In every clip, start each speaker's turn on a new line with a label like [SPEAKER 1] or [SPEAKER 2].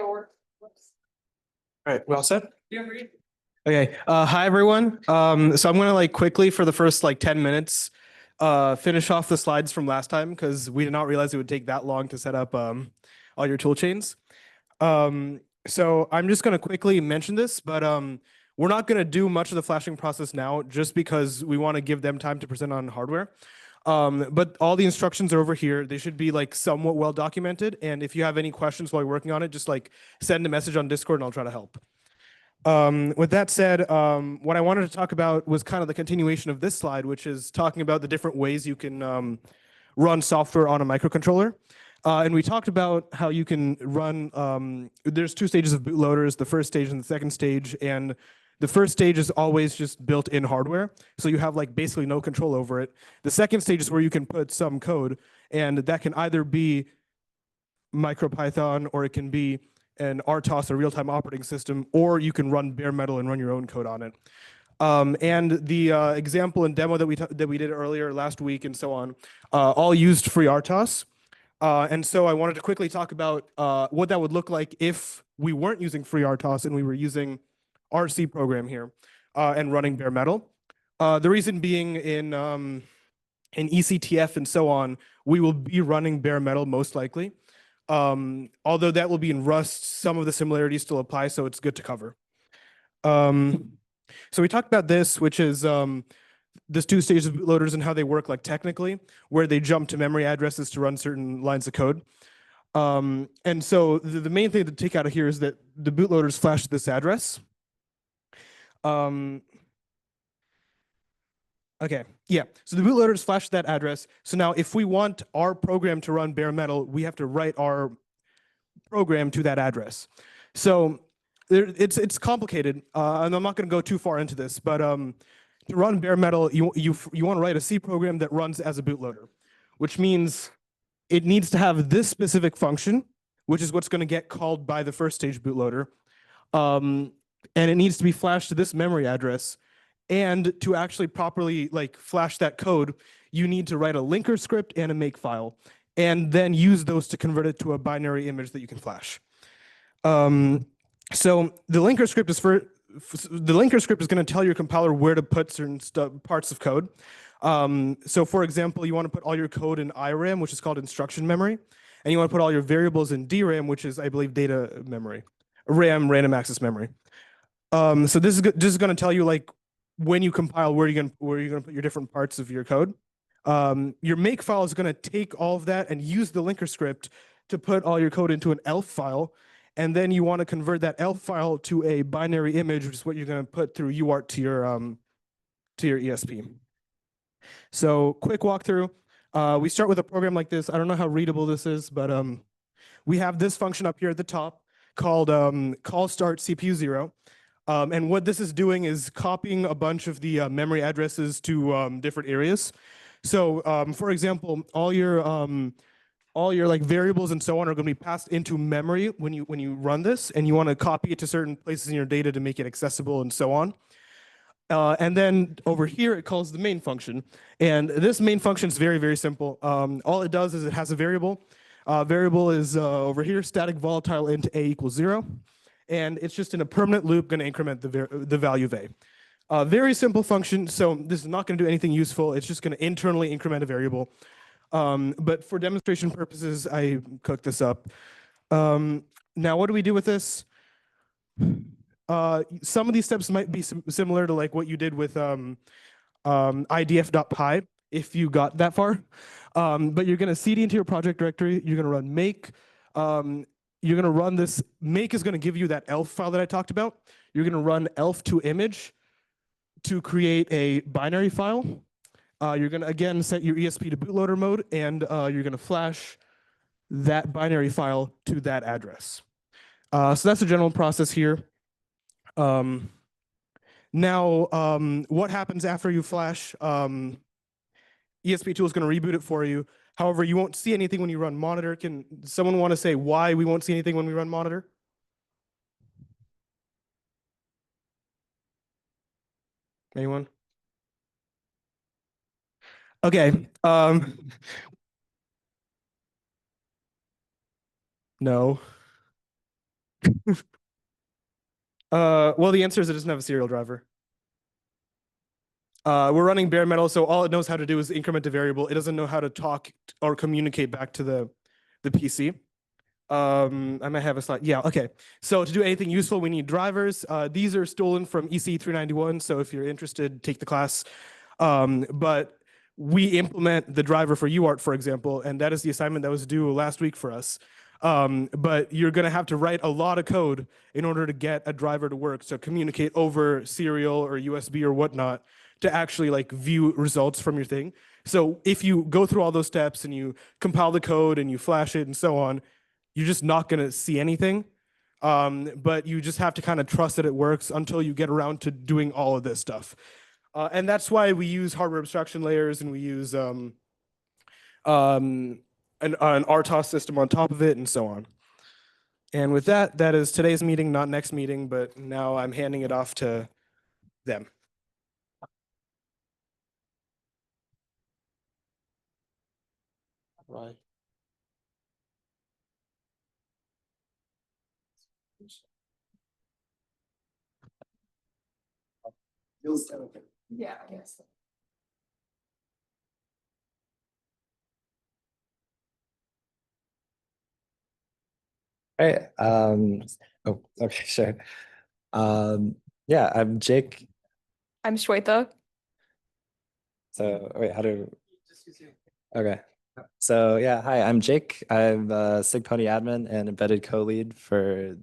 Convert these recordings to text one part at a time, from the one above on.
[SPEAKER 1] Or.
[SPEAKER 2] All right, well said.
[SPEAKER 1] You agree?
[SPEAKER 2] Okay. Hi everyone. So I'm gonna quickly for the first 10 minutes, finish off the slides from last time because we did not realize it would take that long to set up all your tool chains. So I'm just gonna quickly mention this, but we're not gonna do much of the flashing process now just because we want to give them time to present on hardware. But all the instructions are over here. They should be somewhat well documented. And if you have any questions while you're working on it, just send a message on Discord and I'll try to help. With that said, what I wanted to talk about was kind of the continuation of this slide, which is talking about the different ways you can run software on a microcontroller. And we talked about how you can run, there's two stages of bootloaders, the first stage and the second stage. And the first stage is always just built in hardware. So you have basically no control over it. The second stage is where you can put some code, and that can either be MicroPython or it can be an RTOS, a real-time operating system, or you can run bare metal and run your own code on it. And the example and demo that we did earlier last week and so on, all used free RTOS. And so I wanted to quickly talk about what that would look like if we weren't using free RTOS and we were using our C program here and running bare metal. The reason being in ECTF and so on, we will be running bare metal most likely. Although that will be in Rust, some of the similarities still apply, so it's good to cover. So we talked about this, which is this two stages of bootloaders and how they work technically, where they jump to memory addresses to run certain lines of code. And so the main thing to take out of here is that the bootloaders flash this address. Okay, yeah, so the bootloaders flash that address. So now if we want our program to run bare metal, we have to write our program to that address. So it's complicated, and I'm not going to go too far into this, but to run bare metal, you want to write a C program that runs as a bootloader, which means it needs to have this specific function, which is what's going to get called by the first stage bootloader, and it needs to be flashed to this memory address. And to actually properly flash that code, you need to write a linker script and a makefile, and then use those to convert it to a binary image that you can flash. So the linker script is going to tell your compiler where to put certain parts of code. So for example, you want to put all your code in IRAM, which is called instruction memory, and you want to put all your variables in DRAM, which is, I believe, data memory, RAM, random access memory. So this is going to tell you when you compile where you're going to put your different parts of your code. Your makefile is going to take all of that and use the linker script to put all your code into an ELF file. And then you want to convert that ELF file to a binary image, which is what you're going to put through UART to your ESP. So quick walkthrough. We start with a program like this. I don't know how readable this is, but we have this function up here at the top called call start CPU 0. And what this is doing is copying a bunch of the memory addresses to different areas. So for example, all your variables and so on are going to be passed into memory when you run this, and you want to copy it to certain places in your data to make it accessible and so on. And then over here, it calls the main function. And this main function is very, very simple. All it does is it has a variable. Variable is over here, static volatile int a equals 0. And it's just in a permanent loop going to increment the value of a. Very simple function, so this is not going to do anything useful. It's just going to internally increment a variable. But for demonstration purposes, I cooked this up. Now, what do we do with this? Some of these steps might be similar to what you did with idf.py, if you got that far. But you're going to cd into your project directory. You're going to run make. You're going to run this. Make is going to give you that ELF file that I talked about. You're going to run ELF to image to create a binary file. You're going to, again, set your ESP to bootloader mode, and you're going to flash that binary file to that address. So that's the general process here. Now, what happens after you flash? ESP tool is going to reboot it for you. However, you won't see anything when you run monitor. Can someone want to say why we won't see anything when we run monitor? Anyone? Okay. No. Well, the answer is it doesn't have a serial driver. We're running bare metal, so all it knows how to do is increment a variable. It doesn't know how to talk or communicate back to the PC. I might have a slide. Yeah, okay. So to do anything useful, we need drivers. These are stolen from EC391. So if you're interested, take the class. But we implement the driver for UART, for example, and that is the assignment that was due last week for us. But you're going to have to write a lot of code in order to get a driver to work. So communicate over serial or USB or whatnot to actually like view results from your thing. So if you go through all those steps and you compile the code and you flash it and so on, you're just not going to see anything. But you just have to kind of trust that it works until you get around to doing all of this stuff. And that's why we use hardware abstraction layers and we use an RTOS system on top of it and so on. And with that, that is today's meeting, not next meeting, but now I'm handing it off to them. Right.
[SPEAKER 1] Yeah, I guess.
[SPEAKER 3] All right. Oh, okay, sure. Yeah, I'm Jake.
[SPEAKER 1] I'm Swetha.
[SPEAKER 3] So wait, okay. So yeah, hi, I'm Jake. I'm a SIGPwny admin and embedded co-lead for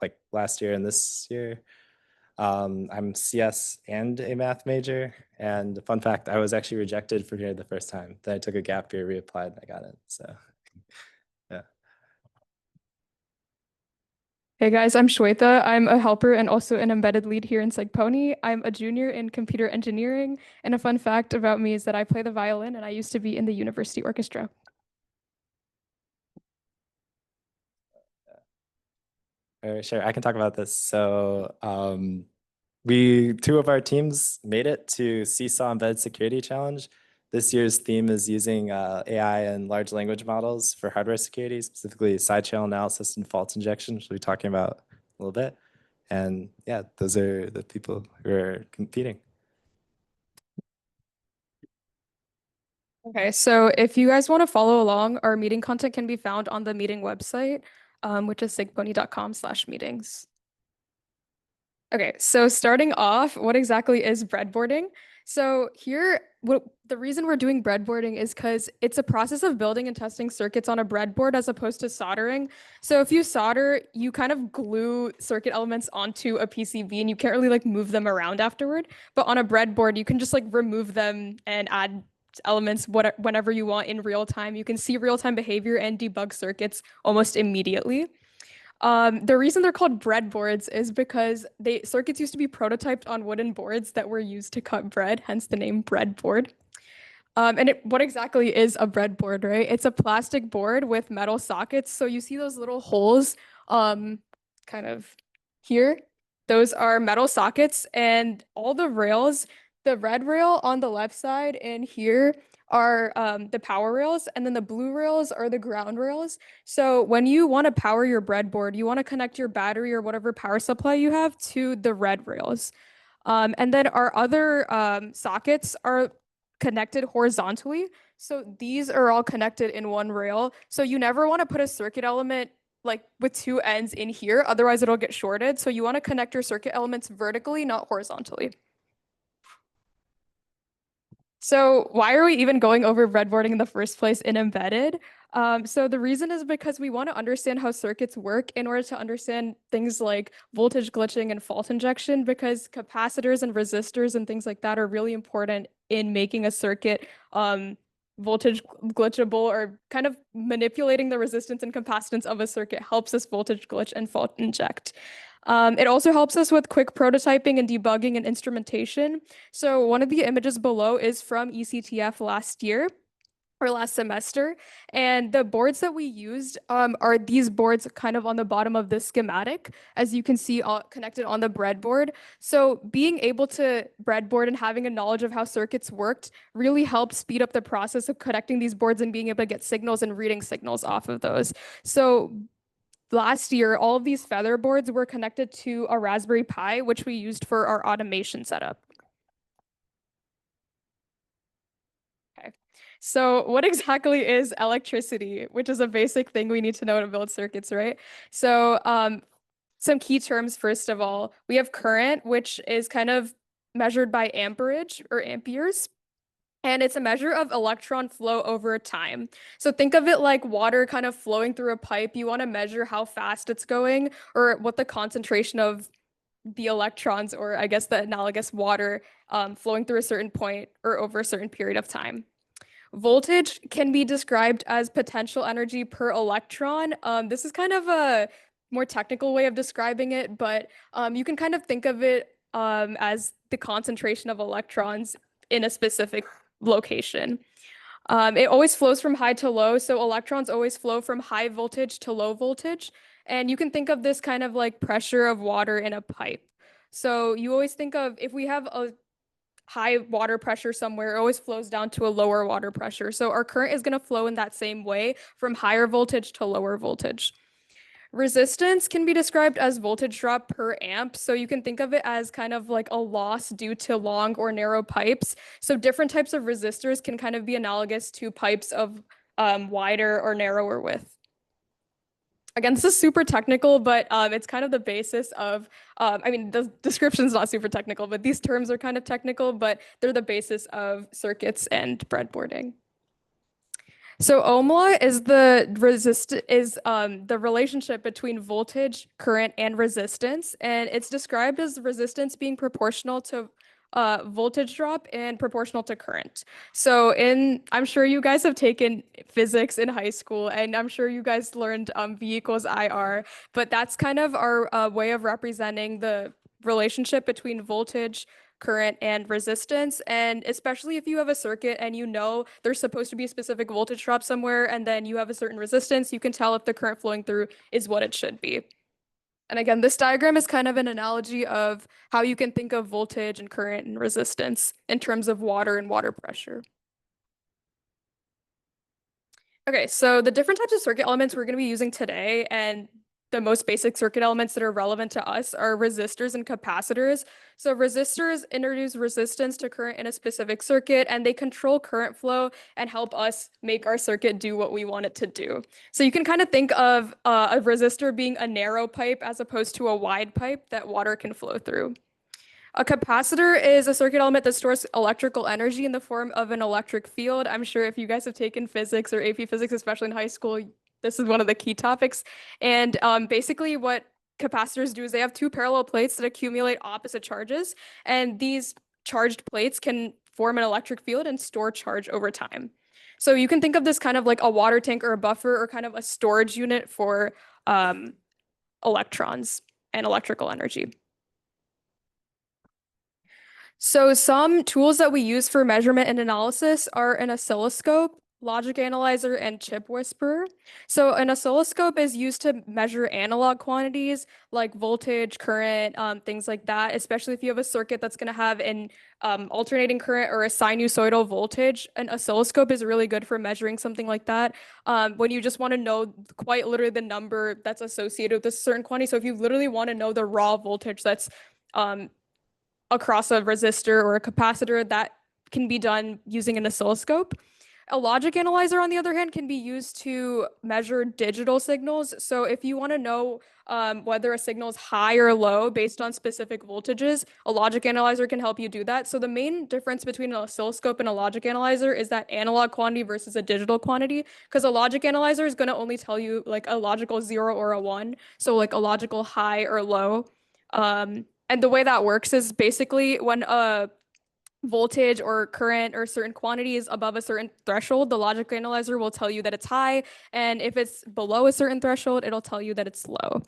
[SPEAKER 3] like last year and this year. I'm CS and a math major. And fun fact, I was actually rejected from here the first time. Then I took a gap year, reapplied, and I got it. So yeah.
[SPEAKER 1] Hey guys, I'm Swetha. I'm a helper and also an embedded lead here in SIGPwny. I'm a junior in computer engineering, and a fun fact about me is that I play the violin and I used to be in the university orchestra.
[SPEAKER 3] Sure, I can talk about this. So two of our teams made it to Seesaw Embedded Security Challenge. This year's theme is using AI and large language models for hardware security, specifically side channel analysis and fault injection, which we'll be talking about a little bit. And yeah, those are the people who are competing.
[SPEAKER 1] Okay, so if you guys want to follow along, our meeting content can be found on the meeting website, which is sigpwny.com/meetings. Okay, so starting off, what exactly is breadboarding? So here, the reason we're doing breadboarding is because it's a process of building and testing circuits on a breadboard as opposed to soldering. So if you solder, you kind of glue circuit elements onto a PCB and you can't really like move them around afterward. But on a breadboard, you can just like remove them and add elements whenever you want in real time. You can see real-time behavior and debug circuits almost immediately. The reason they're called breadboards is because circuits used to be prototyped on wooden boards that were used to cut bread, hence the name breadboard. And what exactly is a breadboard, right? It's a plastic board with metal sockets. So you see those little holes kind of here. Those are metal sockets, and all the rails, the red rail on the left side and here are the power rails, and then the blue rails are the ground rails. So when you want to power your breadboard, you want to connect your battery or whatever power supply you have to the red rails. And then our other sockets are connected horizontally. So these are all connected in one rail. So you never want to put a circuit element like with two ends in here, otherwise it'll get shorted. So you want to connect your circuit elements vertically, not horizontally. So why are we even going over breadboarding in the first place in embedded? So the reason is because we want to understand how circuits work in order to understand things like voltage glitching and fault injection, because capacitors and resistors and things like that are really important in making a circuit voltage glitchable, or kind of manipulating the resistance and capacitance of a circuit helps us voltage glitch and fault inject. It also helps us with quick prototyping and debugging and instrumentation. So one of the images below is from ECTF last year or last semester. And the boards that we used are these boards kind of on the bottom of this schematic, as you can see all connected on the breadboard. So being able to breadboard and having a knowledge of how circuits worked really helped speed up the process of connecting these boards and being able to get signals and reading signals off of those. So last year, all of these feather boards were connected to a Raspberry Pi, which we used for our automation setup. Okay, so what exactly is electricity, which is a basic thing we need to know to build circuits, right? So some key terms, first of all, we have current, which is kind of measured by amperage or amperes. And it's a measure of electron flow over time. So think of it like water kind of flowing through a pipe. You want to measure how fast it's going or what the concentration of the electrons, or I guess the analogous water, flowing through a certain point or over a certain period of time. Voltage can be described as potential energy per electron. This is kind of a more technical way of describing it, but you can kind of think of it as the concentration of electrons in a specific location. It always flows from high to low, so electrons always flow from high voltage to low voltage. And you can think of this kind of like pressure of water in a pipe. So you always think of if we have a high water pressure somewhere, it always flows down to a lower water pressure. So our current is going to flow in that same way from higher voltage to lower voltage. Resistance can be described as voltage drop per amp. So you can think of it as kind of like a loss due to long or narrow pipes. So different types of resistors can kind of be analogous to pipes of wider or narrower width. Again, this is super technical, but it's kind of the basis of, I mean, the description is not super technical, but these terms are kind of technical, but they're the basis of circuits and breadboarding. So ohmlaw is the relationship between voltage, current, and resistance, and it's described as resistance being proportional to voltage drop and proportional to current. So I'm sure you guys have taken physics in high school, and I'm sure you guys learned V equals IR, but that's kind of our way of representing the relationship between voltage, current, and resistance. And especially if you have a circuit and you know there's supposed to be a specific voltage drop somewhere, and then you have a certain resistance, you can tell if the current flowing through is what it should be. And again, this diagram is kind of an analogy of how you can think of voltage and current and resistance in terms of water and water pressure. Okay, so the different types of circuit elements we're going to be using today, and the most basic circuit elements that are relevant to us, are resistors and capacitors. So resistors introduce resistance to current in a specific circuit, and they control current flow and help us make our circuit do what we want it to do. So you can kind of think of a resistor being a narrow pipe as opposed to a wide pipe that water can flow through. A capacitor is a circuit element that stores electrical energy in the form of an electric field. I'm sure if you guys have taken physics or AP physics, especially in high school, this is one of the key topics. And basically what capacitors do is they have two parallel plates that accumulate opposite charges. And these charged plates can form an electric field and store charge over time. So you can think of this kind of like a water tank or a buffer or kind of a storage unit for electrons and electrical energy. So some tools that we use for measurement and analysis are an oscilloscope, logic analyzer, and chip whisperer. So an oscilloscope is used to measure analog quantities like voltage, current, things like that, especially if you have a circuit that's going to have an alternating current or a sinusoidal voltage. An oscilloscope is really good for measuring something like that when you just want to know quite literally the number that's associated with a certain quantity. So if you literally want to know the raw voltage that's across a resistor or a capacitor, that can be done using an oscilloscope. A logic analyzer, on the other hand, can be used to measure digital signals. So if you want to know whether a signal is high or low based on specific voltages, a logic analyzer can help you do that. So the main difference between an oscilloscope and a logic analyzer is that analog quantity versus a digital quantity, because a logic analyzer is going to only tell you like a logical 0 or a 1, so like a logical high or low. And the way that works is basically when a voltage or current or certain quantity is above a certain threshold, the logic analyzer will tell you that it's high. And if it's below a certain threshold, it'll tell you that it's low.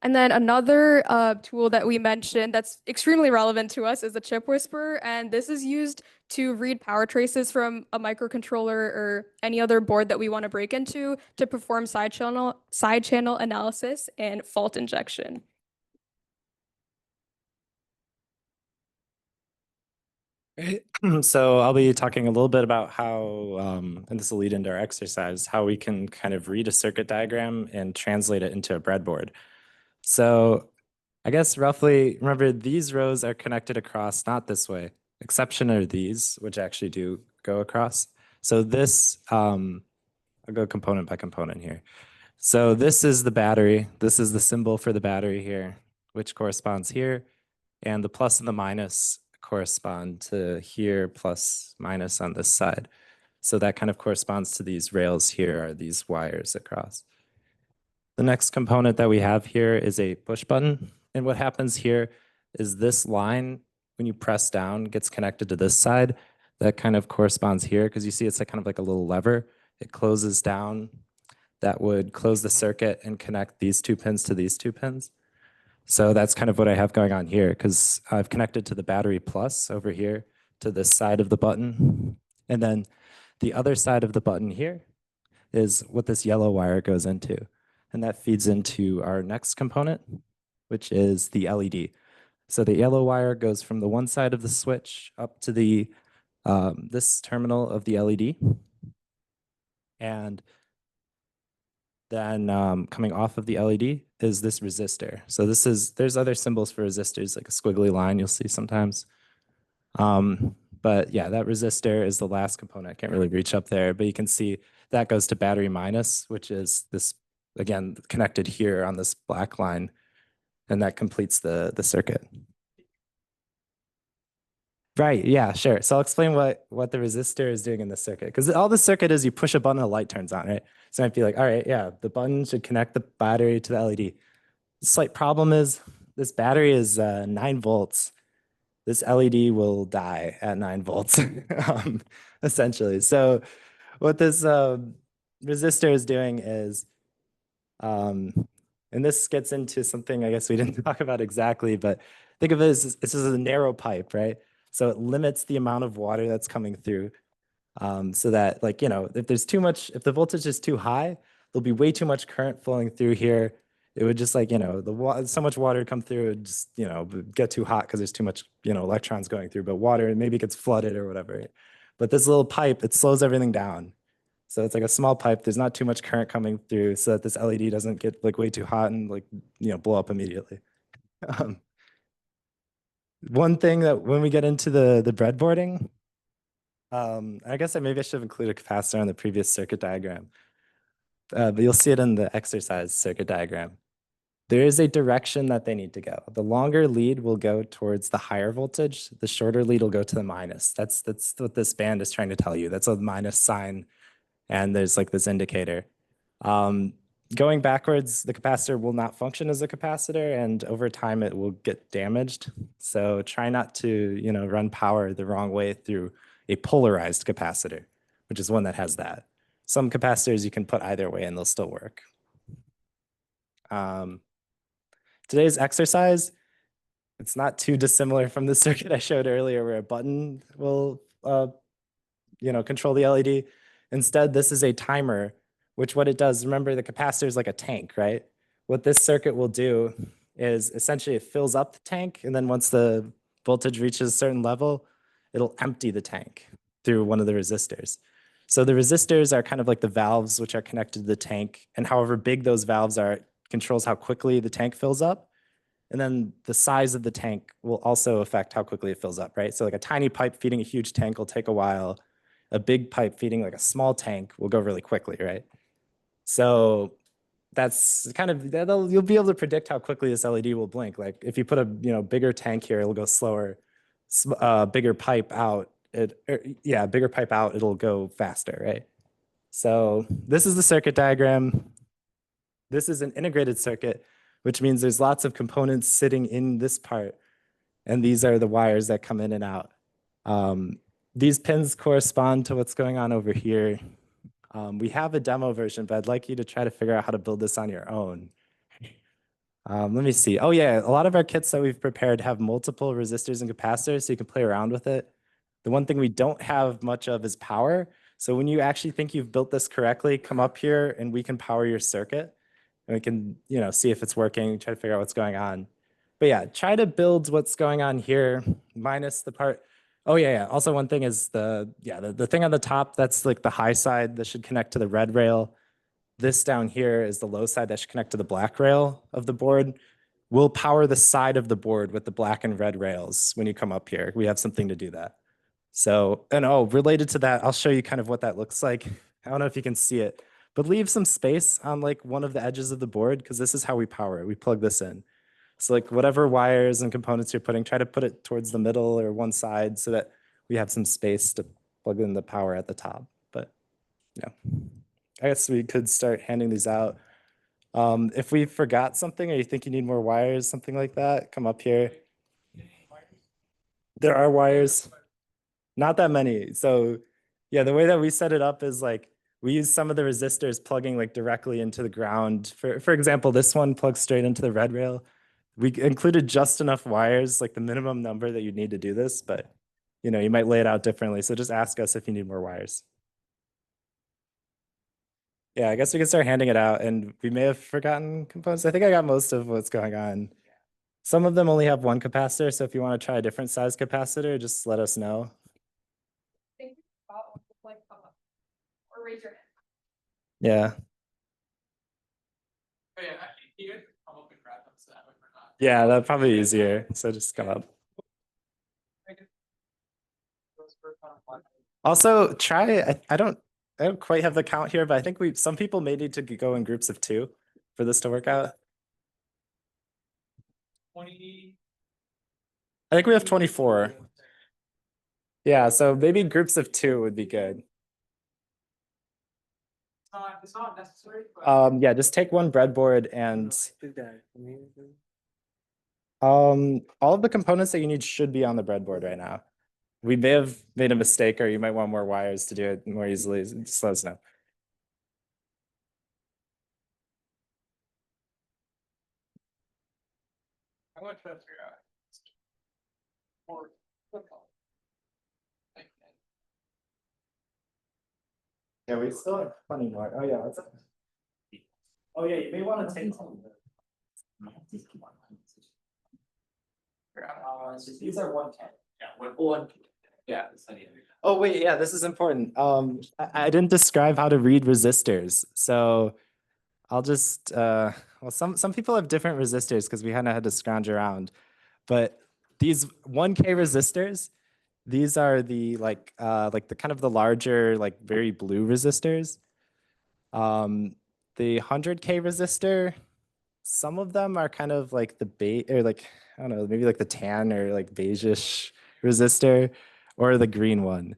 [SPEAKER 1] And then another tool that we mentioned that's extremely relevant to us is the chip whisperer. And this is used to read power traces from a microcontroller or any other board that we want to break into to perform side channel analysis and fault injection.
[SPEAKER 3] Right. So I'll be talking a little bit about how, and this will lead into our exercise, how we can kind of read a circuit diagram and translate it into a breadboard. So I guess roughly, remember these rows are connected across, not this way. Exception are these, which actually do go across. So this, I'll go component by component here. So this is the battery. This is the symbol for the battery here, which corresponds here. And the plus and the minus correspond to here plus minus on this side. So that kind of corresponds to these rails here are these wires across. The next component that we have here is a push button. And what happens here is this line, when you press down, gets connected to this side. That kind of corresponds here because you see it's like kind of like a little lever. It closes down. That would close the circuit and connect these two pins to these two pins. So that's kind of what I have going on here because I've connected to the battery plus over here to this side of the button. And then the other side of the button here is what this yellow wire goes into. And that feeds into our next component, which is the LED. So the yellow wire goes from the one side of the switch up to the this terminal of the LED. And then coming off of the LED is this resistor. So there's other symbols for resistors, like a squiggly line you'll see sometimes. But yeah, that resistor is the last component. I can't really reach up there, but you can see that goes to battery minus, which is this, again, connected here on this black line, and that completes the circuit. Right, yeah, sure. So I'll explain what the resistor is doing in the circuit. Because all the circuit is you push a button, a light turns on, right? So I'd be like, all right, yeah, the button should connect the battery to the LED. The slight problem is this battery is 9 volts. This LED will die at 9 volts, essentially. So what this resistor is doing is, and this gets into something I guess we didn't talk about exactly, but think of it as this is a narrow pipe, right? So it limits the amount of water that's coming through so that, like, if there's too much, if the voltage is too high, there'll be way too much current flowing through here. It would just, like, so much water would come through, it would just, get too hot because there's too much, electrons going through, but water maybe gets flooded or whatever. But this little pipe, it slows everything down. So it's like a small pipe. There's not too much current coming through so that this LED doesn't get like way too hot and like, blow up immediately. One thing that when we get into the breadboarding, I guess maybe I should have included a capacitor on the previous circuit diagram, but you'll see it in the exercise circuit diagram. There is a direction that they need to go. The longer lead will go towards the higher voltage. The shorter lead will go to the minus. That's what this band is trying to tell you. That's a minus sign, and there's like this indicator. Going backwards, the capacitor will not function as a capacitor, and over time it will get damaged. So try not to, run power the wrong way through a polarized capacitor, which is one that has that. Some capacitors you can put either way and they'll still work. Today's exercise, it's not too dissimilar from the circuit I showed earlier where a button will control the LED. Instead, this is a timer, which what it does, remember the capacitor is like a tank, right? What this circuit will do is essentially it fills up the tank, and then once the voltage reaches a certain level, it'll empty the tank through one of the resistors. So the resistors are kind of like the valves which are connected to the tank, and however big those valves are, it controls how quickly the tank fills up. And then the size of the tank will also affect how quickly it fills up, right? So like a tiny pipe feeding a huge tank will take a while. A big pipe feeding like a small tank will go really quickly, right? So that's kind of, you'll be able to predict how quickly this LED will blink. Like if you put a bigger tank here, it'll go slower. Bigger pipe out, bigger pipe out, it'll go faster, right? So this is the circuit diagram. This is an integrated circuit, which means there's lots of components sitting in this part. And these are the wires that come in and out. These pins correspond to what's going on over here. We have a demo version, but I'd like you to try to figure out how to build this on your own. Let me see. Oh yeah, a lot of our kits that we've prepared have multiple resistors and capacitors, so you can play around with it. The one thing we don't have much of is power. So when you actually think you've built this correctly, come up here and we can power your circuit. And we can, see if it's working, try to figure out what's going on. But yeah, try to build what's going on here, minus the part Oh yeah. Also, one thing is the thing on the top, that's like the high side that should connect to the red rail. This down here is the low side that should connect to the black rail of the board. We'll power the side of the board with the black and red rails when you come up here. We have something to do that. So, and oh, related to that, I'll show you kind of what that looks like. I don't know if you can see it, but leave some space on like one of the edges of the board because this is how we power it. We plug this in. So like whatever wires and components you're putting, try to put it towards the middle or one side so that we have some space to plug in the power at the top. But yeah, I guess we could start handing these out. If we forgot something or you think you need more wires, something like that, come up here. There are wires, not that many. So yeah, the way that we set it up is like we use some of the resistors plugging like directly into the ground. For example, this one plugs straight into the red rail. We included just enough wires, like the minimum number that you need to do this, but you know, you might lay it out differently. So just ask us if you need more wires. Yeah, I guess we can start handing it out, and we may have forgotten components. I think I got most of what's going on. Some of them only have one capacitor, so if you want to try a different size capacitor, just let us know.
[SPEAKER 1] Or raise your hand.
[SPEAKER 3] Yeah.
[SPEAKER 2] Oh, yeah, you guys come up and grab them so that way we're not.
[SPEAKER 3] Yeah, that's probably easier. So just come up. Also, try. I don't quite have the count here, but I think some people may need to go in groups of 2 for this to work out.
[SPEAKER 2] 20.
[SPEAKER 3] I think we have 24. Yeah, so maybe groups of 2 would be good.
[SPEAKER 2] It's not necessary. But
[SPEAKER 3] Yeah, just take one breadboard and all of the components that you need should be on the breadboard right now. We may have made a mistake, or you might want more wires to do it more easily. Just let us know.
[SPEAKER 2] I want to try to figure out more.
[SPEAKER 3] Yeah, we still have plenty more. Oh yeah, what's up? Oh yeah, you may want to take some of the. These are 110.
[SPEAKER 2] Yeah, one. Yeah.
[SPEAKER 3] Oh wait, yeah, this is important. I didn't describe how to read resistors, so I'll just well, some people have different resistors because we kind of had to scrounge around, but these 1K resistors, these are the like the kind of the larger, like very blue resistors. The 100K resistor, some of them are kind of like the beige, or like, I don't know, maybe like the tan or like beigeish resistor, or the green one.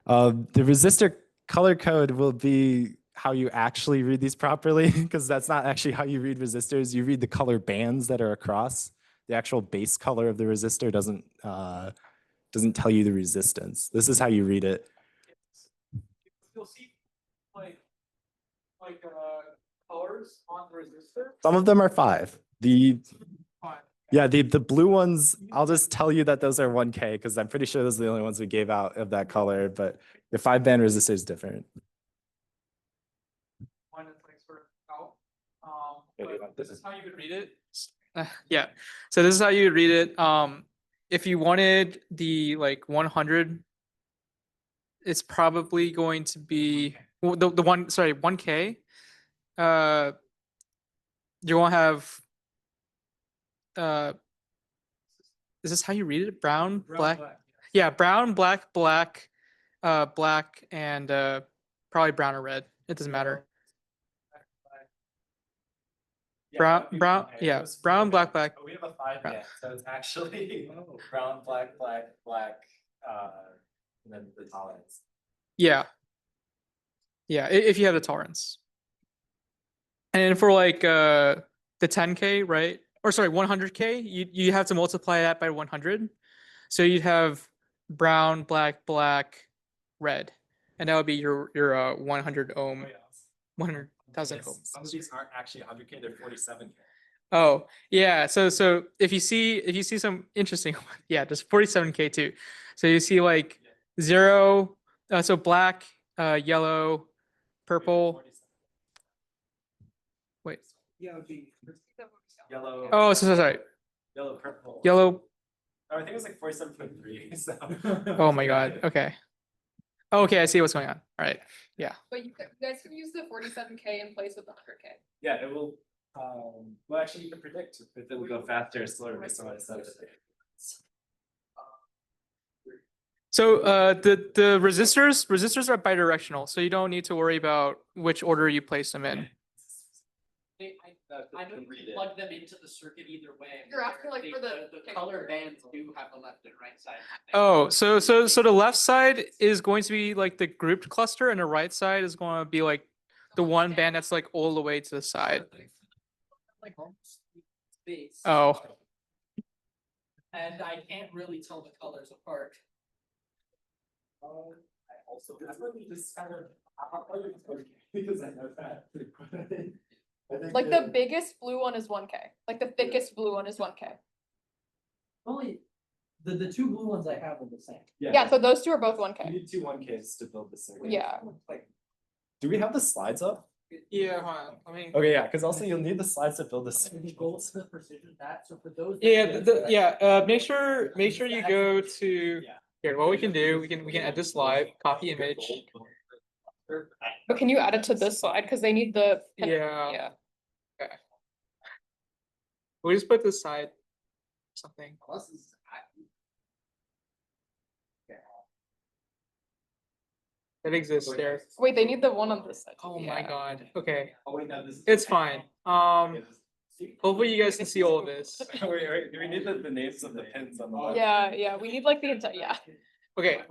[SPEAKER 3] The resistor color code will be how you actually read these properly, because that's not actually how you read resistors. You read the color bands that are across. The actual base color of the resistor doesn't tell you the resistance. This is how you read it.
[SPEAKER 2] You'll see like colors on the resistor.
[SPEAKER 3] Some of them are 5. Yeah, the blue ones, I'll just tell you that those are 1K because I'm pretty sure those are the only ones we gave out of that color, but the 5-band resistor is different.
[SPEAKER 2] One is like sort of out.
[SPEAKER 3] Okay,
[SPEAKER 2] But this is how you would read it. Yeah. So this is how you would read it. If you wanted the like 100, it's probably going to be well, the one, sorry, 1K. You won't have is this how you read it? Brown, black? Yeah, brown, black, black, black, and probably brown or red. It doesn't matter. Brown, yeah, brown, black, black.
[SPEAKER 3] Oh, we have a 5-band, so it's actually brown, black, black, black, and then the tolerance.
[SPEAKER 2] Yeah. Yeah, if you have the tolerance. And for like the 10K, right? Or sorry, 100K, you have to multiply that by 100. So you'd have brown, black, black, red. And that would be your 100 ohm, 100,000 ohms.
[SPEAKER 3] Some of these aren't actually 100K, they're 47K.
[SPEAKER 2] Oh, yeah. So if you see some interesting, yeah, just 47K too. So you see like 0, so black, yellow, purple. Wait.
[SPEAKER 3] Yellow.
[SPEAKER 2] Oh, so sorry.
[SPEAKER 3] Yellow, purple.
[SPEAKER 2] Yellow.
[SPEAKER 3] I think it was like 47.3. So.
[SPEAKER 4] Oh my God. Okay. Okay, I see what's going on. All right. Yeah.
[SPEAKER 1] But you guys can use the 47K in place of the 100K.
[SPEAKER 3] Yeah, it will. Well, actually, you can predict if it will go faster or slower based on what it says.
[SPEAKER 4] So the resistors are bidirectional, so you don't need to worry about which order you place them in.
[SPEAKER 5] I know you can plug them into the circuit either way.
[SPEAKER 1] You're asking, like, for the
[SPEAKER 5] color bands do have a left and right side.
[SPEAKER 4] Oh, so the left side is going to be like the grouped cluster, and the right side is going to be like the one band that's like all the way to the side.
[SPEAKER 5] Like space.
[SPEAKER 4] Oh,
[SPEAKER 5] And I can't really tell the colors apart.
[SPEAKER 3] I also just kind of because I know that.
[SPEAKER 1] Like the biggest blue one is 1K. Like the thickest blue one is 1K.
[SPEAKER 5] Only the two blue ones I have are the same.
[SPEAKER 1] Yeah, so those two are both
[SPEAKER 3] You
[SPEAKER 1] 1K.
[SPEAKER 3] need two 1Ks to build this circuit.
[SPEAKER 1] Yeah.
[SPEAKER 3] Like, do we have the slides up?
[SPEAKER 4] yeah. Hold on. I mean,
[SPEAKER 3] Okay, yeah, because also you'll need the slides to build this.
[SPEAKER 5] The goldsmith precision that, so for those.
[SPEAKER 4] yeah. Make sure you go to here. What we can do, we can add this live, copy image.
[SPEAKER 1] But can you add it to this slide? Because they need the.
[SPEAKER 4] Yeah.
[SPEAKER 1] Yeah.
[SPEAKER 4] Okay. We just put this side something. It exists there.
[SPEAKER 1] Wait, they need the one on this side.
[SPEAKER 4] Oh my
[SPEAKER 1] Yeah.
[SPEAKER 4] God. Okay.
[SPEAKER 3] Oh wait, no, this is.
[SPEAKER 4] It's fine. Hopefully you guys can see all of this.
[SPEAKER 3] Wait, do we need the names of the pins on the left?
[SPEAKER 1] Yeah, we need like the entire, yeah.
[SPEAKER 4] Okay.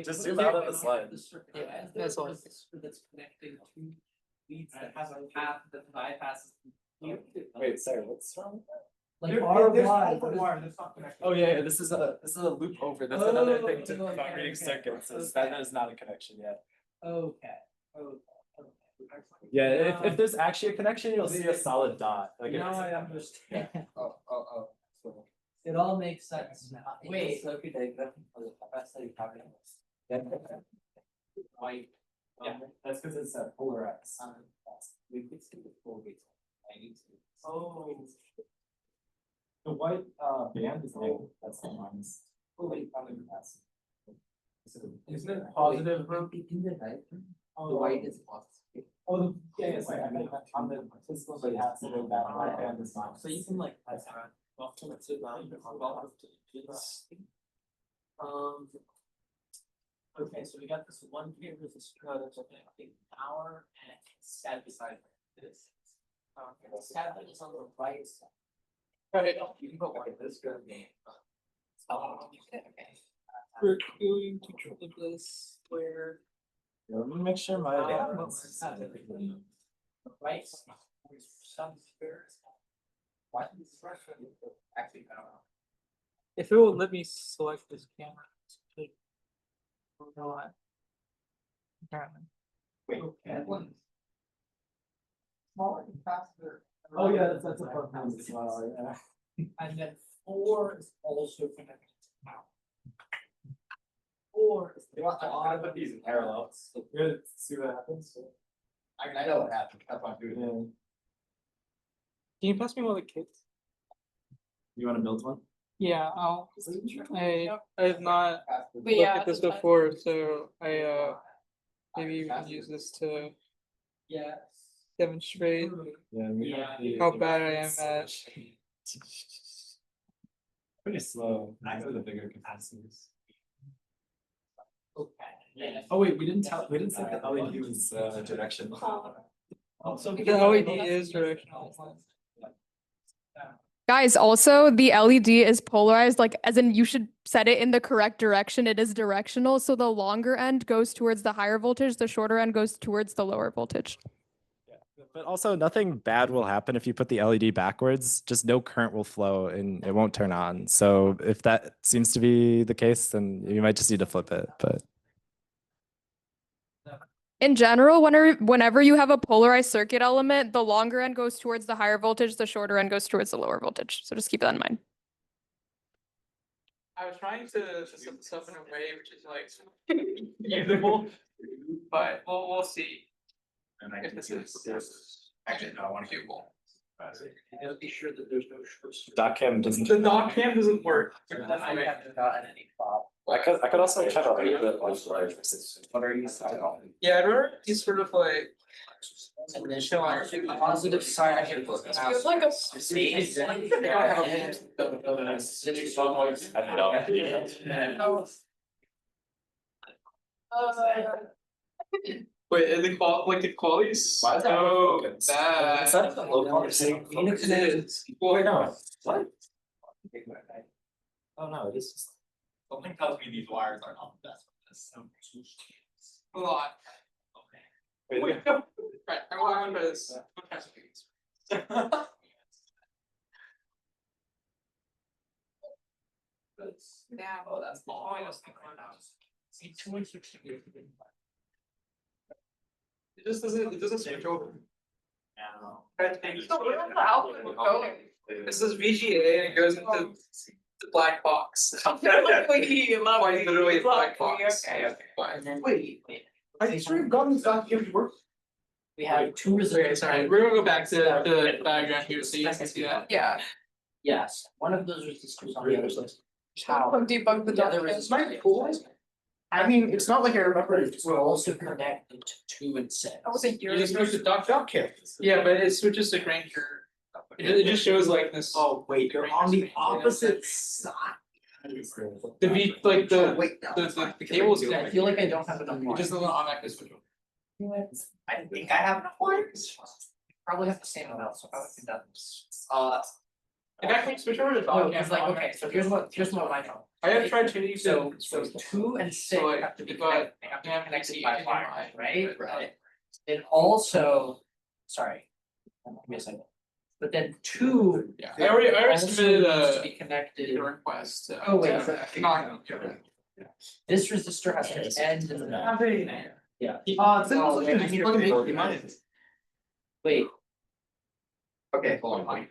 [SPEAKER 3] Just zoom out on the slide.
[SPEAKER 4] Yeah, that's all.
[SPEAKER 5] That's connecting two leads that has a path that bypasses.
[SPEAKER 3] Wait, sorry, what's wrong with that?
[SPEAKER 5] Like R Y.
[SPEAKER 3] Oh yeah, this is a loop over. That's another thing to about reading circuits. Is that is not a connection yet.
[SPEAKER 5] Okay.
[SPEAKER 3] Yeah, if there's actually a connection, you'll see a solid dot. Like
[SPEAKER 5] Now
[SPEAKER 3] it's-
[SPEAKER 5] I understand.
[SPEAKER 3] Oh.
[SPEAKER 5] It all makes sense now. Wait.
[SPEAKER 3] White. Yeah, that's because it's polarized. Oh. The white band is negative. That's the minus. Isn't it positive?
[SPEAKER 5] The white is positive.
[SPEAKER 3] Oh, yeah, it's like I mean on the physical, but it has to go back. White band is not.
[SPEAKER 5] So you can like. Okay, so we got this one here with this power and it's sat beside this. Sat is on the right side.
[SPEAKER 4] Right.
[SPEAKER 5] You can go like this good game.
[SPEAKER 4] We're going to flip this where
[SPEAKER 3] Let me make sure my.
[SPEAKER 5] Right. Some spirits. What is actually, I don't know.
[SPEAKER 4] if it will let me select this camera. Apparently.
[SPEAKER 5] Wait, smaller and faster.
[SPEAKER 3] Oh yeah, that's a program as well. Yeah.
[SPEAKER 5] And then 4 is also connected to power. 4 is the
[SPEAKER 3] I'm gonna put these in parallel. Good. See what happens.
[SPEAKER 5] I know what happened. That's why I'm doing it.
[SPEAKER 4] Can you pass me one of the kits?
[SPEAKER 3] You want to build one?
[SPEAKER 4] Yeah, I have not
[SPEAKER 1] But
[SPEAKER 4] looked
[SPEAKER 1] yeah,
[SPEAKER 4] at this
[SPEAKER 1] that's fine.
[SPEAKER 4] before, so maybe you can use this to
[SPEAKER 5] Yeah.
[SPEAKER 4] demonstrate
[SPEAKER 3] Yeah.
[SPEAKER 4] how bad I am at.
[SPEAKER 3] Pretty slow. Back to the bigger capacitors.
[SPEAKER 5] Okay.
[SPEAKER 3] Oh wait, we didn't say the LED was direction. Also,
[SPEAKER 4] The LED is directional.
[SPEAKER 1] Guys, also the LED is polarized, like as in you should set it in the correct direction. It is directional, so the longer end goes towards the higher voltage, the shorter end goes towards the lower voltage.
[SPEAKER 3] But also nothing bad will happen if you put the LED backwards, just no current will flow and it won't turn on. So if that seems to be the case, then you might just need to flip it, but.
[SPEAKER 1] In general, whenever you have a polarized circuit element, the longer end goes towards the higher voltage, the shorter end goes towards the lower voltage. So just keep that in mind.
[SPEAKER 4] I was trying to set this up in a way which is like usable, but we'll see if this is actually no, I want to do both.
[SPEAKER 5] And be sure that there's no shorts.
[SPEAKER 3] DocCam doesn't.
[SPEAKER 4] The dock cam doesn't work.
[SPEAKER 5] I haven't gotten any problem.
[SPEAKER 3] I could also try to leave it on large. What are you?
[SPEAKER 4] Yeah, I'd rather be sort of like.
[SPEAKER 5] And then show on the positive side, I can put this out.
[SPEAKER 1] Like a
[SPEAKER 4] Wait, and the quality is
[SPEAKER 3] Why is that
[SPEAKER 4] so
[SPEAKER 3] broken?
[SPEAKER 4] bad.
[SPEAKER 3] Is that a low quality?
[SPEAKER 5] Phoenix is.
[SPEAKER 3] Well, wait, no. What? Oh, no, it is.
[SPEAKER 5] Something tells me these wires are not the best for this.
[SPEAKER 4] A lot.
[SPEAKER 3] Wait,
[SPEAKER 4] Wait, no. Right, I want to this.
[SPEAKER 5] Yeah, well, that's the point I was thinking about. See, 260.
[SPEAKER 4] It doesn't switch over.
[SPEAKER 5] No.
[SPEAKER 4] This is VGA and it goes into the black box. Quite literally a black box.
[SPEAKER 5] Okay. Wait.
[SPEAKER 2] I just have gotten this document to work.
[SPEAKER 5] We have two
[SPEAKER 4] Okay,
[SPEAKER 5] reserves.
[SPEAKER 4] sorry, we're gonna go back to the diagram here so you can see that.
[SPEAKER 1] Yeah.
[SPEAKER 5] Yes, one of those resistors on the other side. How?
[SPEAKER 1] Come debug the
[SPEAKER 5] The other
[SPEAKER 1] document.
[SPEAKER 5] resistor.
[SPEAKER 2] I mean, it's not like I remember it.
[SPEAKER 5] We're also connected to 2 and 6.
[SPEAKER 1] That was a year
[SPEAKER 4] You just
[SPEAKER 1] ago.
[SPEAKER 4] moved the dock.
[SPEAKER 2] Document.
[SPEAKER 4] Yeah, but it switches to Granger. It just shows like this.
[SPEAKER 5] Oh, wait, you're on the opposite side.
[SPEAKER 4] The V, like
[SPEAKER 5] Wait, no.
[SPEAKER 4] the cables.
[SPEAKER 5] I feel like I don't have enough
[SPEAKER 4] It
[SPEAKER 5] wires.
[SPEAKER 4] just doesn't automatically switch over.
[SPEAKER 5] I think I have enough wires. Probably have the same amount, so I would be done.
[SPEAKER 4] If I can switch over to
[SPEAKER 5] No,
[SPEAKER 4] dock.
[SPEAKER 5] it's like, okay, so here's what I know.
[SPEAKER 4] I have tried to use
[SPEAKER 5] So,
[SPEAKER 4] it.
[SPEAKER 5] so 2 and 6
[SPEAKER 4] So, like,
[SPEAKER 5] have to be
[SPEAKER 4] but
[SPEAKER 5] connected, they have to
[SPEAKER 4] yeah,
[SPEAKER 5] be connected
[SPEAKER 4] see,
[SPEAKER 5] by
[SPEAKER 4] HDMI,
[SPEAKER 5] wire, right?
[SPEAKER 4] right.
[SPEAKER 5] It also, sorry, give me a second. But then 2.
[SPEAKER 4] Yeah, I already
[SPEAKER 5] also
[SPEAKER 4] submitted
[SPEAKER 5] needs to
[SPEAKER 4] a
[SPEAKER 5] be connected.
[SPEAKER 4] request.
[SPEAKER 5] Oh, wait.
[SPEAKER 4] Not.
[SPEAKER 5] This resistor has to end in the back. Yeah.
[SPEAKER 4] Oh,
[SPEAKER 5] wait, I need to-
[SPEAKER 4] mine.
[SPEAKER 5] Wait. Okay, hold on.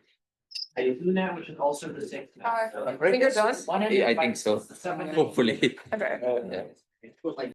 [SPEAKER 5] I do now, which is also the 6.
[SPEAKER 1] I think you're done.
[SPEAKER 5] One end
[SPEAKER 6] Yeah, I
[SPEAKER 5] is
[SPEAKER 6] think so.
[SPEAKER 5] the 7.
[SPEAKER 6] Hopefully.
[SPEAKER 1] Okay.
[SPEAKER 5] Like